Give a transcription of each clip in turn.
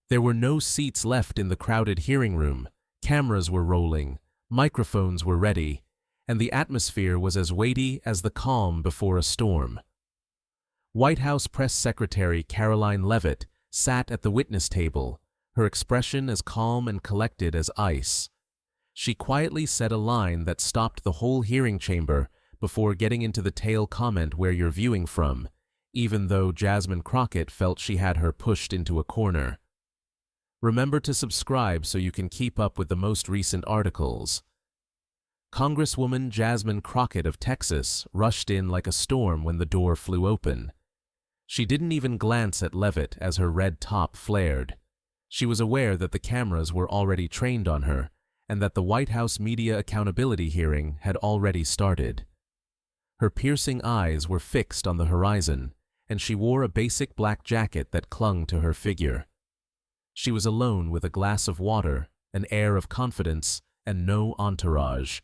There were no seats left in the crowded hearing room. Cameras were rolling, microphones were ready, and the atmosphere was as weighty as the calm before a storm. White House Press Secretary Karoline Leavitt sat at the witness table, her expression as calm and collected as ice. She quietly said a line that stopped the whole hearing chamber before getting into the tail comment where you're viewing from, even though Jasmine Crockett felt she had her pushed into a corner. Remember to subscribe so you can keep up with the most recent articles. Congresswoman Jasmine Crockett of Texas rushed in like a storm when the door flew open. She didn't even glance at Levit as her red top flared. She was aware that the cameras were already trained on her and that the White House Media Accountability hearing had already started. Her piercing eyes were fixed on the horizon, and she wore a basic black jacket that clung to her figure. She was alone with a glass of water, an air of confidence, and no entourage.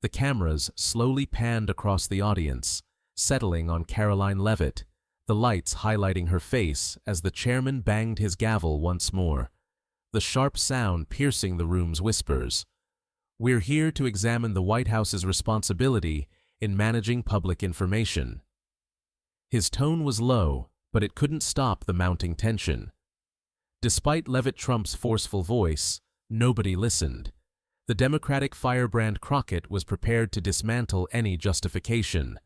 The cameras slowly panned across the audience, settling on Karoline Leavitt, the lights highlighting her face as the chairman banged his gavel once more, the sharp sound piercing the room's whispers. "We're here to examine the White House's responsibility in managing public information." His tone was low, but it couldn't stop the mounting tension. Despite Levitt Trump's forceful voice, nobody listened. The Democratic firebrand Crockett was prepared to dismantle any justification.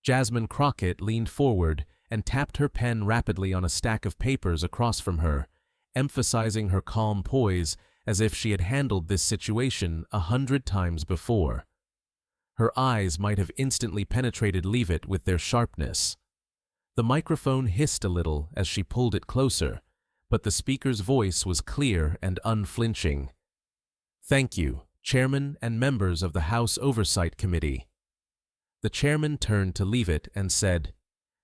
Jasmine Crockett leaned forward and tapped her pen rapidly on a stack of papers across from her, emphasizing her calm poise as if she had handled this situation 100 times before. Her eyes might have instantly penetrated Levit with their sharpness. The microphone hissed a little as she pulled it closer, but the speaker's voice was clear and unflinching. "Thank you, Chairman and members of the House Oversight Committee." The chairman turned to Levit and said,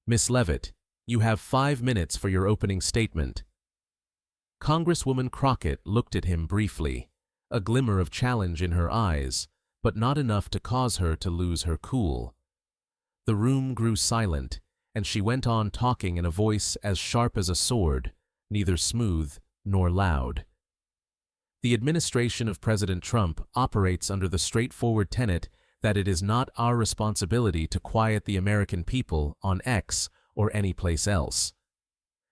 "Miss Leavitt, you have 5 minutes for your opening statement." Congresswoman Crockett looked at him briefly, a glimmer of challenge in her eyes, but not enough to cause her to lose her cool. The room grew silent, and she went on talking in a voice as sharp as a sword, neither smooth nor loud. The administration of President Trump operates under the straightforward tenet that it is not our responsibility to quiet the American people on X or any place else.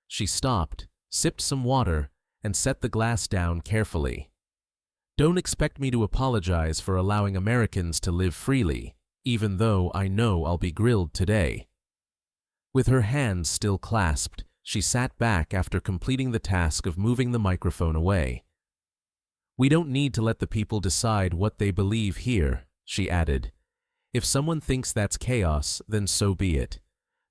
She stopped, sipped some water, and set the glass down carefully. "Don't expect me to apologize for allowing Americans to live freely, even though I know I'll be grilled today." With her hands still clasped, she sat back after completing the task of moving the microphone away. "We don't need to let the people decide what they believe here," she added. "If someone thinks that's chaos, then so be it.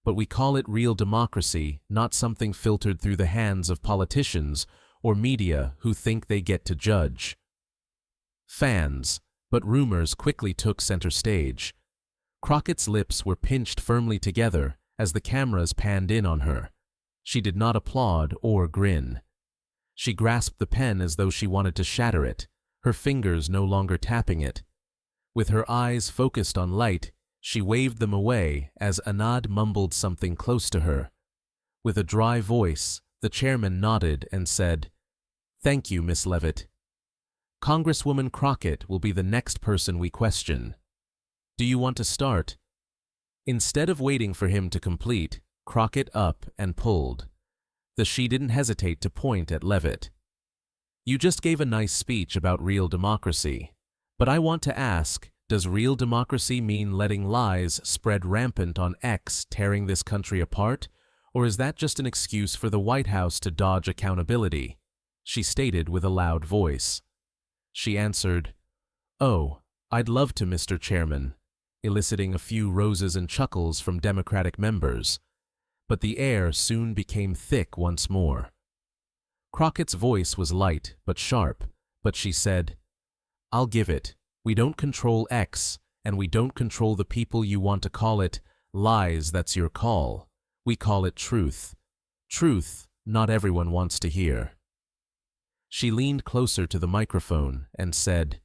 But we call it real democracy, not something filtered through the hands of politicians or media who think they get to judge." Fans, but rumors quickly took center stage. Crockett's lips were pinched firmly together as the cameras panned in on her. She did not applaud or grin. She grasped the pen as though she wanted to shatter it, her fingers no longer tapping it. With her eyes focused on light, she waved them away as Anand mumbled something close to her. With a dry voice, the chairman nodded and said, "Thank you, Miss Leavitt. Congresswoman Crockett will be the next person we question. Do you want to start?" Instead of waiting for him to complete, Crockett up and pulled. She didn't hesitate to point at Levit. "You just gave a nice speech about real democracy, but I want to ask, does real democracy mean letting lies spread rampant on X, tearing this country apart, or is that just an excuse for the White House to dodge accountability?" she stated with a loud voice. She answered, "Oh, I'd love to, Mr. Chairman," eliciting a few roses and chuckles from Democratic members. But the air soon became thick once more. Crockett's voice was light but sharp, but she said, "I'll give it. We don't control X, and we don't control the people you want to call it lies. That's your call. We call it truth. Truth not everyone wants to hear." She leaned closer to the microphone and said,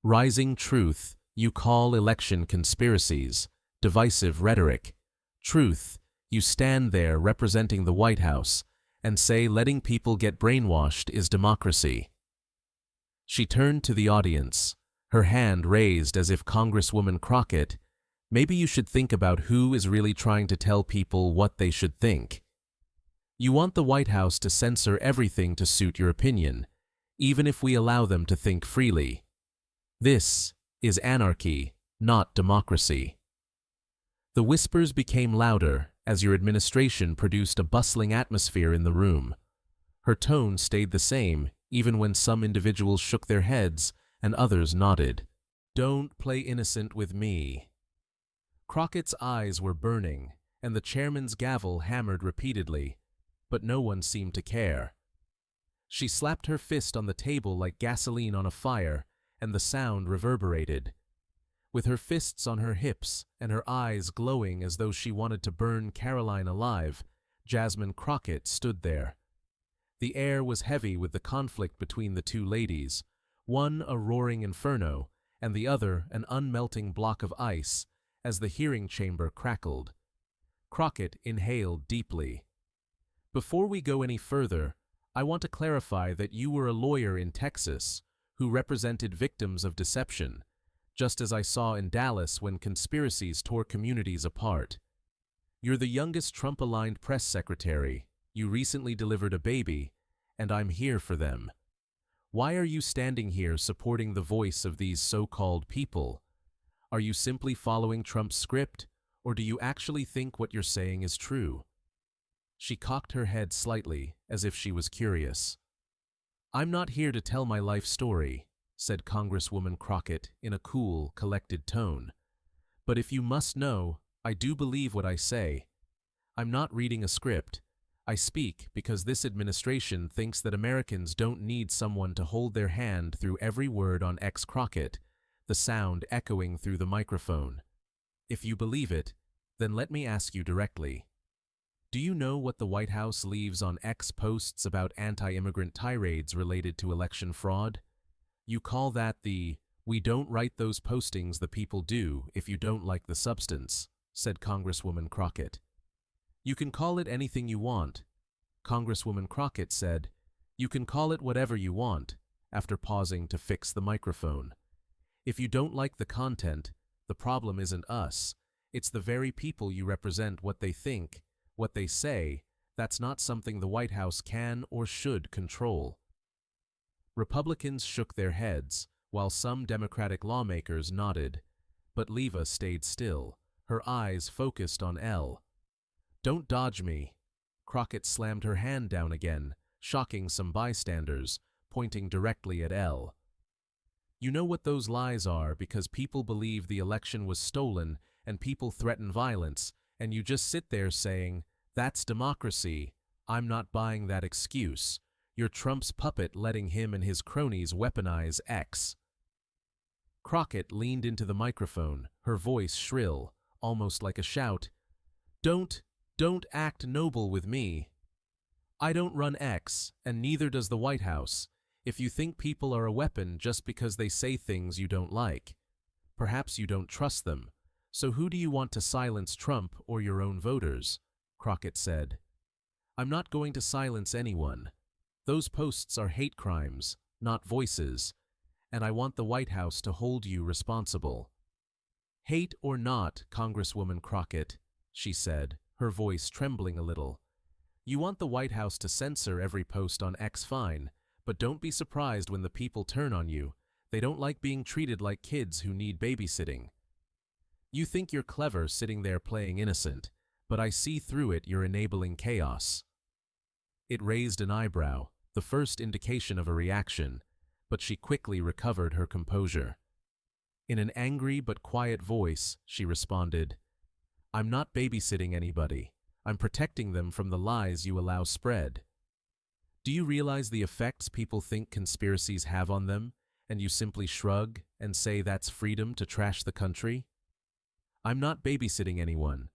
"Rising truth, you call election conspiracies, divisive rhetoric. Truth, you stand there representing the White House, and say letting people get brainwashed is democracy. She turned to the audience, her hand raised as if Congresswoman Crockett, maybe you should think about who is really trying to tell people what they should think. You want the White House to censor everything to suit your opinion, even if we allow them to think freely. This is anarchy, not democracy. The whispers became louder as your administration produced a bustling atmosphere in the room. Her tone stayed the same, even when some individuals shook their heads and others nodded. Don't play innocent with me. Crockett's eyes were burning, and the chairman's gavel hammered repeatedly, but no one seemed to care. She slapped her fist on the table like gasoline on a fire, and the sound reverberated. With her fists on her hips and her eyes glowing as though she wanted to burn Karoline alive, Jasmine Crockett stood there. The air was heavy with the conflict between the two ladies, one a roaring inferno and the other an unmelting block of ice, as the hearing chamber crackled. Crockett inhaled deeply. Before we go any further, I want to clarify that you were a lawyer in Texas who represented victims of deception, just as I saw in Dallas when conspiracies tore communities apart. You're the youngest Trump-aligned press secretary, you recently delivered a baby, and I'm here for them. Why are you standing here supporting the voice of these so-called people? Are you simply following Trump's script, or do you actually think what you're saying is true? She cocked her head slightly, as if she was curious. I'm not here to tell my life story, said Congresswoman Crockett in a cool, collected tone. But if you must know, I do believe what I say. I'm not reading a script. I speak because this administration thinks that Americans don't need someone to hold their hand through every word on X Crockett, the sound echoing through the microphone. If you believe it, then let me ask you directly. Do you know what the White House leaves on X posts about anti-immigrant tirades related to election fraud? You call that the, "we don't write those postings the people do if you don't like the substance," said Congresswoman Crockett. You can call it anything you want. Congresswoman Crockett said, you can call it whatever you want, after pausing to fix the microphone. If you don't like the content, the problem isn't us. It's the very people you represent. What they think, what they say, that's not something the White House can or should control. Republicans shook their heads, while some Democratic lawmakers nodded, but Leavitt stayed still, her eyes focused on Elle. Don't dodge me. Crockett slammed her hand down again, shocking some bystanders, pointing directly at Elle. You know what those lies are because people believe the election was stolen and people threaten violence, and you just sit there saying, that's democracy. I'm not buying that excuse. You're Trump's puppet letting him and his cronies weaponize X. Crockett leaned into the microphone, her voice shrill, almost like a shout. Don't act noble with me. I don't run X, and neither does the White House, if you think people are a weapon just because they say things you don't like. Perhaps you don't trust them. So who do you want to silence, Trump or your own voters? Crockett said. I'm not going to silence anyone. Those posts are hate crimes, not voices, and I want the White House to hold you responsible. Hate or not, Congresswoman Crockett, she said, her voice trembling a little. You want the White House to censor every post on X, fine, but don't be surprised when the people turn on you. They don't like being treated like kids who need babysitting. You think you're clever sitting there playing innocent, but I see through it. You're enabling chaos. It raised an eyebrow, the first indication of a reaction, but she quickly recovered her composure. In an angry but quiet voice, she responded, I'm not babysitting anybody. I'm protecting them from the lies you allow spread. Do you realize the effects people think conspiracies have on them, and you simply shrug and say that's freedom to trash the country? I'm not babysitting anyone.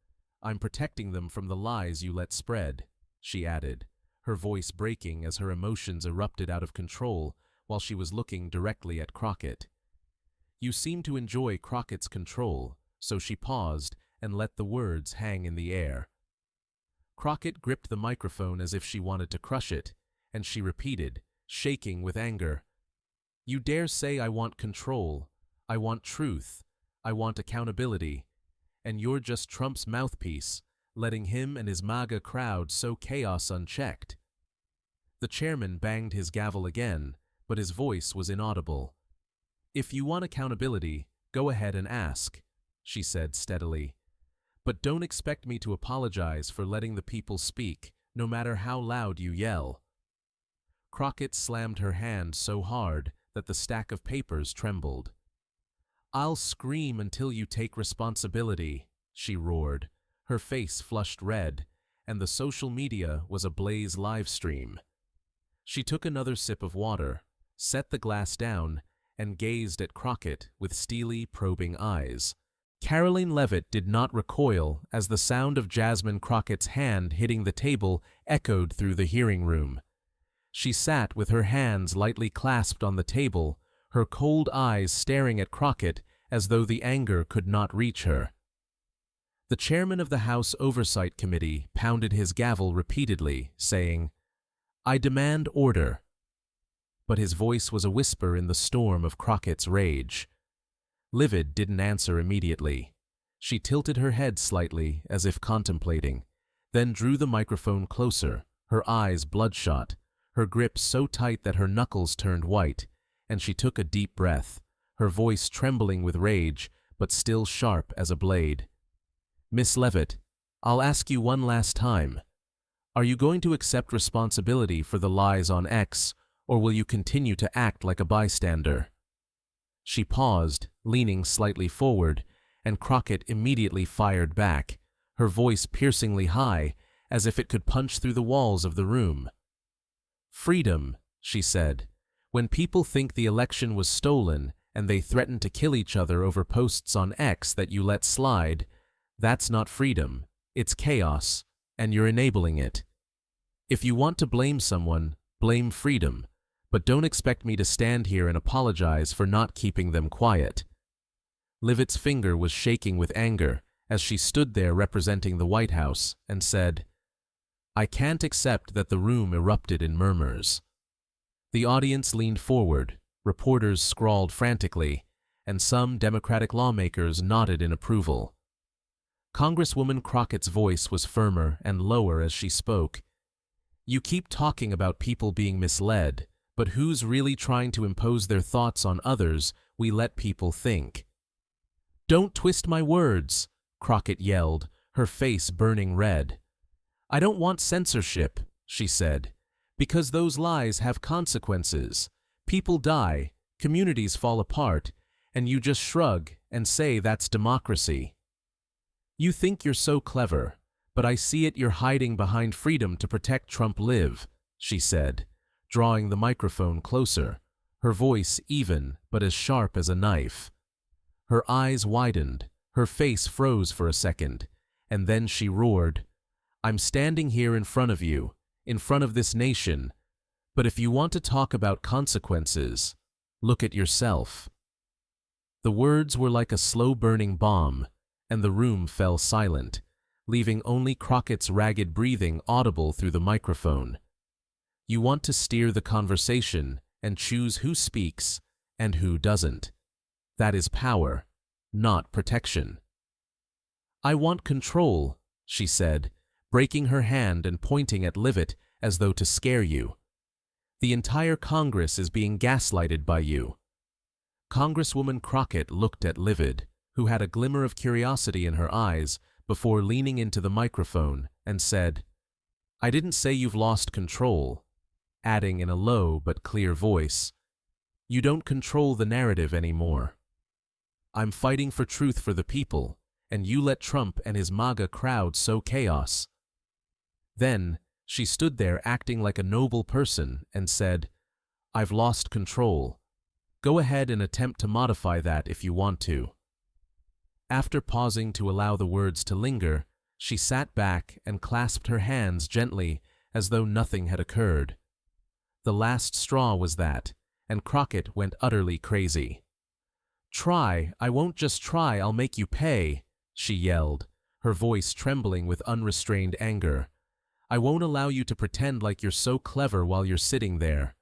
I'm protecting them from the lies you let spread, she added, her voice breaking as her emotions erupted out of control while she was looking directly at Crockett. You seem to enjoy Crockett's control, so she paused and let the words hang in the air. Crockett gripped the microphone as if she wanted to crush it, and she repeated, shaking with anger, "You dare say I want control, I want truth, I want accountability, and you're just Trump's mouthpiece, letting him and his MAGA crowd sow chaos unchecked." The chairman banged his gavel again, but his voice was inaudible. "If you want accountability, go ahead and ask," she said steadily. "But don't expect me to apologize for letting the people speak, no matter how loud you yell." Crockett slammed her hand so hard that the stack of papers trembled. "I'll scream until you take responsibility," she roared, her face flushed red, and the social media was a blaze live stream. She took another sip of water, set the glass down, and gazed at Crockett with steely, probing eyes. Karoline Leavitt did not recoil as the sound of Jasmine Crockett's hand hitting the table echoed through the hearing room. She sat with her hands lightly clasped on the table, her cold eyes staring at Crockett as though the anger could not reach her. The chairman of the House Oversight Committee pounded his gavel repeatedly, saying, "I demand order." But his voice was a whisper in the storm of Crockett's rage. Levit didn't answer immediately. She tilted her head slightly as if contemplating, then drew the microphone closer, her eyes bloodshot, her grip so tight that her knuckles turned white, and she took a deep breath, her voice trembling with rage, but still sharp as a blade. "Miss Leavitt, I'll ask you one last time. Are you going to accept responsibility for the lies on X, or will you continue to act like a bystander?" She paused, leaning slightly forward, and Crockett immediately fired back, her voice piercingly high, as if it could punch through the walls of the room. "Freedom," she said. "When people think the election was stolen and they threaten to kill each other over posts on X that you let slide, that's not freedom, it's chaos, and you're enabling it. If you want to blame someone, blame freedom, but don't expect me to stand here and apologize for not keeping them quiet." Leavitt's finger was shaking with anger as she stood there representing the White House and said, "I can't accept that the room erupted in murmurs." The audience leaned forward, reporters scrawled frantically, and some Democratic lawmakers nodded in approval. Congresswoman Crockett's voice was firmer and lower as she spoke. "You keep talking about people being misled, but who's really trying to impose their thoughts on others we let people think?" "Don't twist my words," Crockett yelled, her face burning red. "I don't want censorship," she said, "because those lies have consequences. People die, communities fall apart, and you just shrug and say that's democracy. You think you're so clever, but I see it you're hiding behind freedom to protect Trump live," she said, drawing the microphone closer, her voice even but as sharp as a knife. Her eyes widened, her face froze for a second, and then she roared, "I'm standing here in front of you, in front of this nation, but if you want to talk about consequences, look at yourself." The words were like a slow-burning bomb, and the room fell silent, leaving only Crockett's ragged breathing audible through the microphone. You want to steer the conversation and choose who speaks and who doesn't. That is power, not protection. "I want control," she said, breaking her hand and pointing at Levit as though to scare you. "The entire Congress is being gaslighted by you." Congresswoman Crockett looked at Levit, who had a glimmer of curiosity in her eyes, before leaning into the microphone and said, "I didn't say you've lost control," adding in a low but clear voice, "You don't control the narrative anymore. I'm fighting for truth for the people, and you let Trump and his MAGA crowd sow chaos." Then she stood there acting like a noble person and said, "I've lost control. Go ahead and attempt to modify that if you want to." After pausing to allow the words to linger, she sat back and clasped her hands gently as though nothing had occurred. The last straw was that, and Crockett went utterly crazy. "Try, I won't just try, I'll make you pay," she yelled, her voice trembling with unrestrained anger, I won't allow you to pretend like you're so clever while you're sitting there."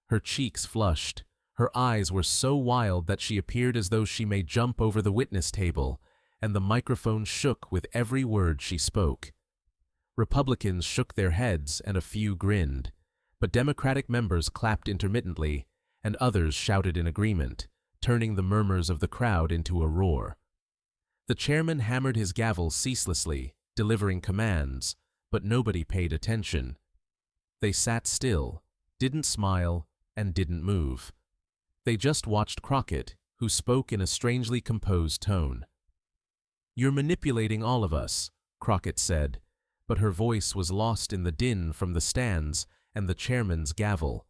Her cheeks flushed. Her eyes were so wild that she appeared as though she may jump over the witness table, and the microphone shook with every word she spoke. Republicans shook their heads and a few grinned, but Democratic members clapped intermittently, and others shouted in agreement, turning the murmurs of the crowd into a roar. The chairman hammered his gavel ceaselessly, delivering commands, but nobody paid attention. They sat still, didn't smile, and didn't move. They just watched Crockett, who spoke in a strangely composed tone. "You're manipulating all of us," Crockett said, but her voice was lost in the din from the stands and the chairman's gavel.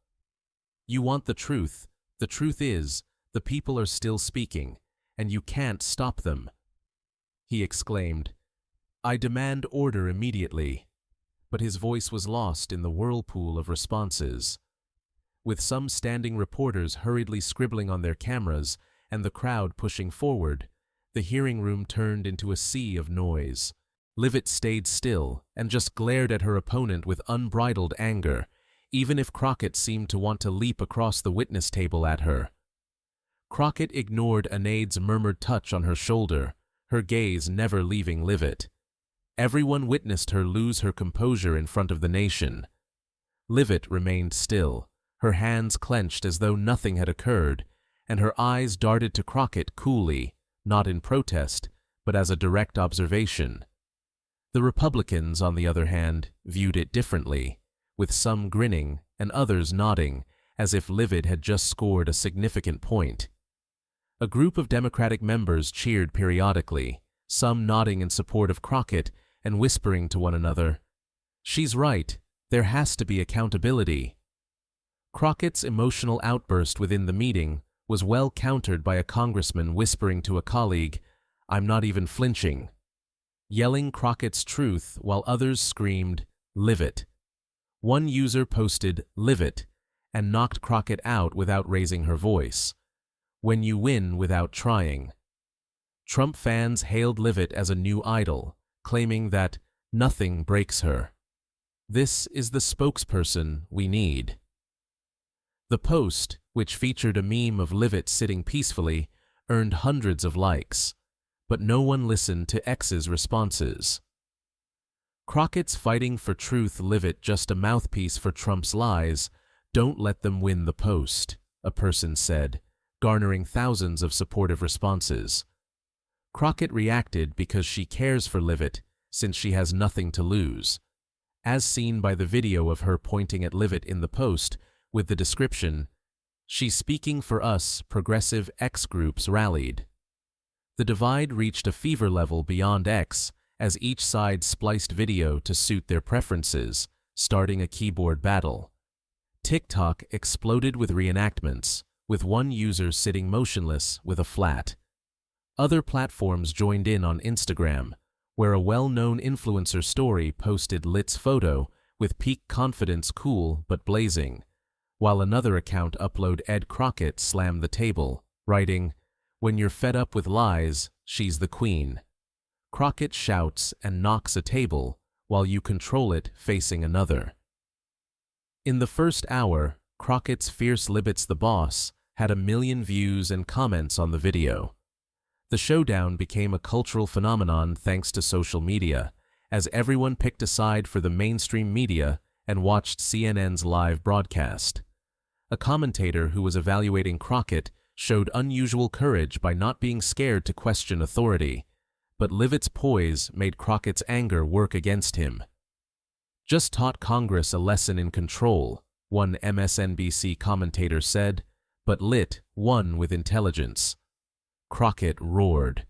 "You want the truth. The truth is, the people are still speaking, and you can't stop them." He exclaimed, "I demand order immediately," but his voice was lost in the whirlpool of responses. With some standing reporters hurriedly scribbling on their cameras and the crowd pushing forward, the hearing room turned into a sea of noise. Leavitt stayed still and just glared at her opponent with unbridled anger, even if Crockett seemed to want to leap across the witness table at her. Crockett ignored an aide's murmured touch on her shoulder, her gaze never leaving Leavitt. Everyone witnessed her lose her composure in front of the nation. Leavitt remained still, her hands clenched as though nothing had occurred, and her eyes darted to Crockett coolly, not in protest, but as a direct observation. The Republicans, on the other hand, viewed it differently, with some grinning and others nodding, as if Leavitt had just scored a significant point. A group of Democratic members cheered periodically, some nodding in support of Crockett and whispering to one another, "She's right, there has to be accountability." Crockett's emotional outburst within the meeting was well countered by a congressman whispering to a colleague, "I'm not even flinching," yelling Crockett's truth while others screamed, "Leavitt." One user posted, "Levit," and knocked Crockett out without raising her voice. "When you win without trying." Trump fans hailed Levitt as a new idol, claiming that nothing breaks her. "This is the spokesperson we need." The post, which featured a meme of Levitt sitting peacefully, earned hundreds of likes, but no one listened to X's responses. "Crockett's fighting for truth, Levitt just a mouthpiece for Trump's lies. Don't let them win the post," a person said, garnering thousands of supportive responses. Crockett reacted because she cares for Levitt, since she has nothing to lose, as seen by the video of her pointing at Levitt in the post with the description, "She's speaking for us, progressive X groups rallied." The divide reached a fever level beyond X as each side spliced video to suit their preferences, starting a keyboard battle. TikTok exploded with reenactments, with one user sitting motionless with a flat. Other platforms joined in on Instagram, where a well-known influencer story posted Lit's photo with peak confidence cool but blazing, while another account uploaded Ed Crockett slammed the table, writing, "When you're fed up with lies, she's the queen." Crockett shouts and knocks a table, while you control it facing another. In the first hour, Crockett's fierce Leavitt's the boss had 1 million views and comments on the video. The showdown became a cultural phenomenon thanks to social media, as everyone picked a side for the mainstream media and watched CNN's live broadcast. A commentator who was evaluating Crockett showed unusual courage by not being scared to question authority, but Leavitt's poise made Crockett's anger work against him. "Just taught Congress a lesson in control," one MSNBC commentator said, but Lit won with intelligence. Crockett roared,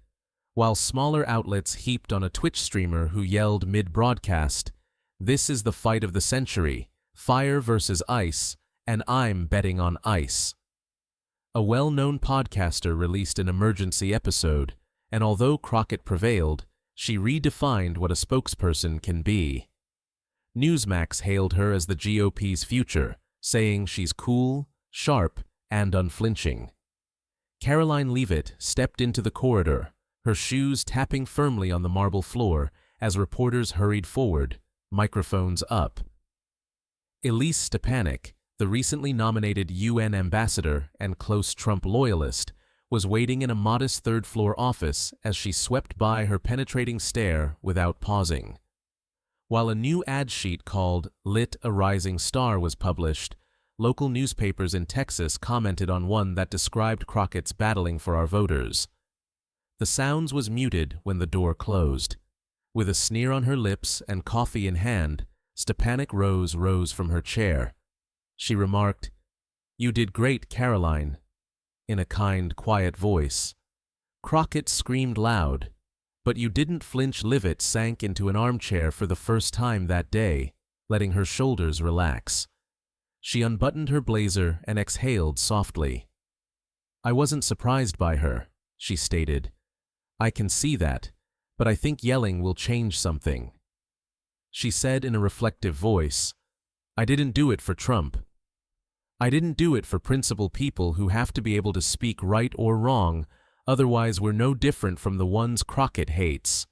while smaller outlets heaped on a Twitch streamer who yelled mid-broadcast, "This is the fight of the century, fire versus ice, and I'm betting on ice." A well-known podcaster released an emergency episode, and although Crockett prevailed, she redefined what a spokesperson can be. Newsmax hailed her as the GOP's future, saying she's cool, sharp, and unflinching. Karoline Leavitt stepped into the corridor, her shoes tapping firmly on the marble floor as reporters hurried forward, microphones up. Elise Stepanek, the recently nominated UN ambassador and close Trump loyalist, was waiting in a modest third-floor office as she swept by her penetrating stare without pausing. While a new ad sheet called "Lit a Rising Star" was published, local newspapers in Texas commented on one that described Crockett's battling for our voters. The sounds was muted when the door closed. With a sneer on her lips and coffee in hand, Stepanek rose from her chair. She remarked, "You did great, Karoline," in a kind, quiet voice. Crockett screamed loud, but you didn't flinch. Levit sank into an armchair for the first time that day, letting her shoulders relax. She unbuttoned her blazer and exhaled softly. "I wasn't surprised by her," she stated. "I can see that, but I think yelling will change something." She said in a reflective voice, "I didn't do it for Trump. I didn't do it for principled people who have to be able to speak right or wrong, otherwise we're no different from the ones Crockett hates."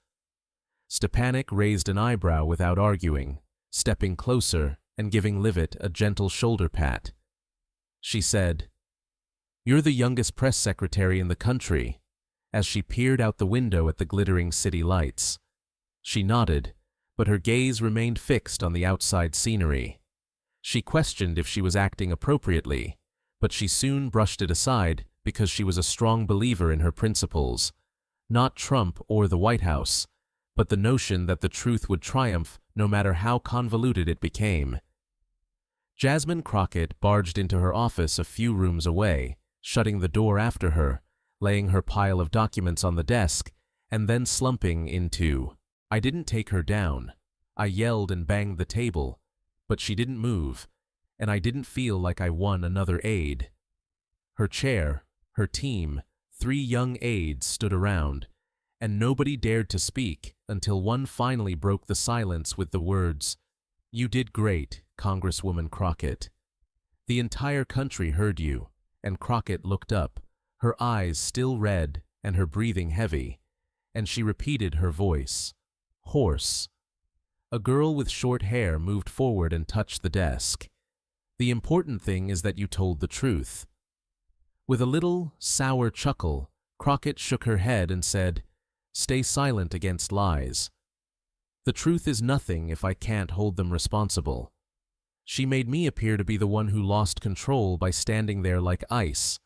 Stepanek raised an eyebrow without arguing, stepping closer and giving Levit a gentle shoulder pat. She said, "You're the youngest press secretary in the country," as she peered out the window at the glittering city lights. She nodded, but her gaze remained fixed on the outside scenery. She questioned if she was acting appropriately, but she soon brushed it aside because she was a strong believer in her principles. Not Trump or the White House, but the notion that the truth would triumph no matter how convoluted it became. Jasmine Crockett barged into her office a few rooms away, shutting the door after her, laying her pile of documents on the desk, and then slumping into. I didn't take her down. I yelled and banged the table, but she didn't move, and I didn't feel like I won another aide. Her chair, her team, 3 young aides stood around, and nobody dared to speak until one finally broke the silence with the words, "You did great, Congresswoman Crockett. The entire country heard you," and Crockett looked up, her eyes still red and her breathing heavy, and she repeated her voice, hoarse. A girl with short hair moved forward and touched the desk. "The important thing is that you told the truth." With a little, sour chuckle, Crockett shook her head and said, "Stay silent against lies. The truth is nothing if I can't hold them responsible." She made me appear to be the one who lost control by standing there like ice.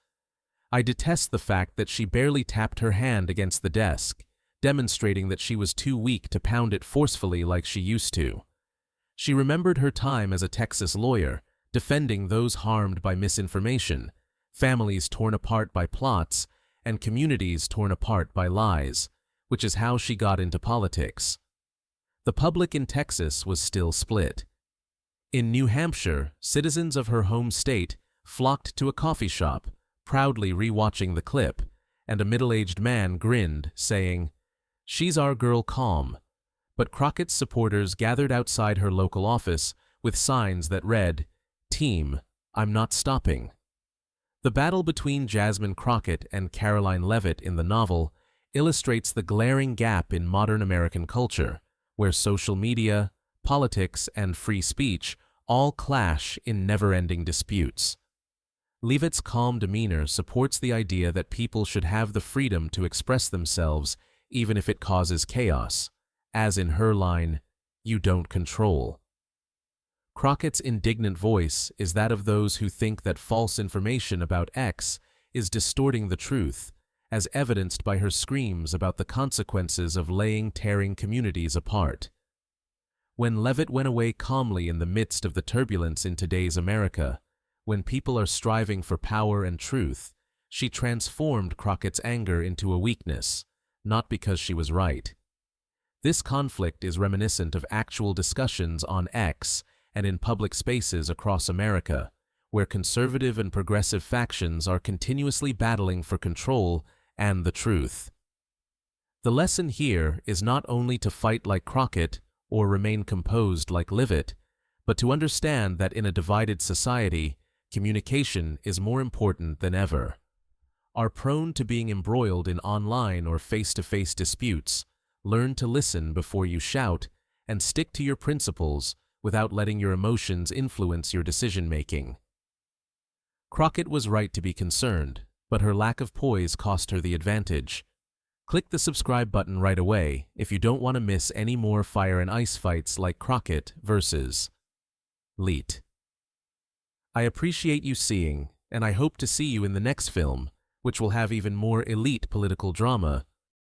I detest the fact that she barely tapped her hand against the desk, demonstrating that she was too weak to pound it forcefully like she used to. She remembered her time as a Texas lawyer, defending those harmed by misinformation, families torn apart by plots, and communities torn apart by lies, which is how she got into politics. The public in Texas was still split. In New Hampshire, citizens of her home state flocked to a coffee shop, proudly rewatching the clip, and a middle-aged man grinned, saying, "She's our girl calm." But Crockett's supporters gathered outside her local office with signs that read, "Team, I'm not stopping." The battle between Jasmine Crockett and Karoline Leavitt in the novel illustrates the glaring gap in modern American culture, where social media, politics, and free speech all clash in never-ending disputes. Leavitt's calm demeanor supports the idea that people should have the freedom to express themselves even if it causes chaos, as in her line, "You don't control." Crockett's indignant voice is that of those who think that false information about X is distorting the truth, as evidenced by her screams about the consequences of tearing communities apart. When Levit went away calmly in the midst of the turbulence in today's America, when people are striving for power and truth, she transformed Crockett's anger into a weakness, not because she was right. This conflict is reminiscent of actual discussions on X and in public spaces across America, where conservative and progressive factions are continuously battling for control and the truth. The lesson here is not only to fight like Crockett or remain composed like Levit, but to understand that in a divided society, communication is more important than ever. Are prone to being embroiled in online or face-to-face disputes, learn to listen before you shout and stick to your principles without letting your emotions influence your decision-making. Crockett was right to be concerned, but her lack of poise cost her the advantage. Click the subscribe button right away if you don't want to miss any more fire and ice fights like Crockett versus Levit. I appreciate you seeing, and I hope to see you in the next film, which will have even more elite political drama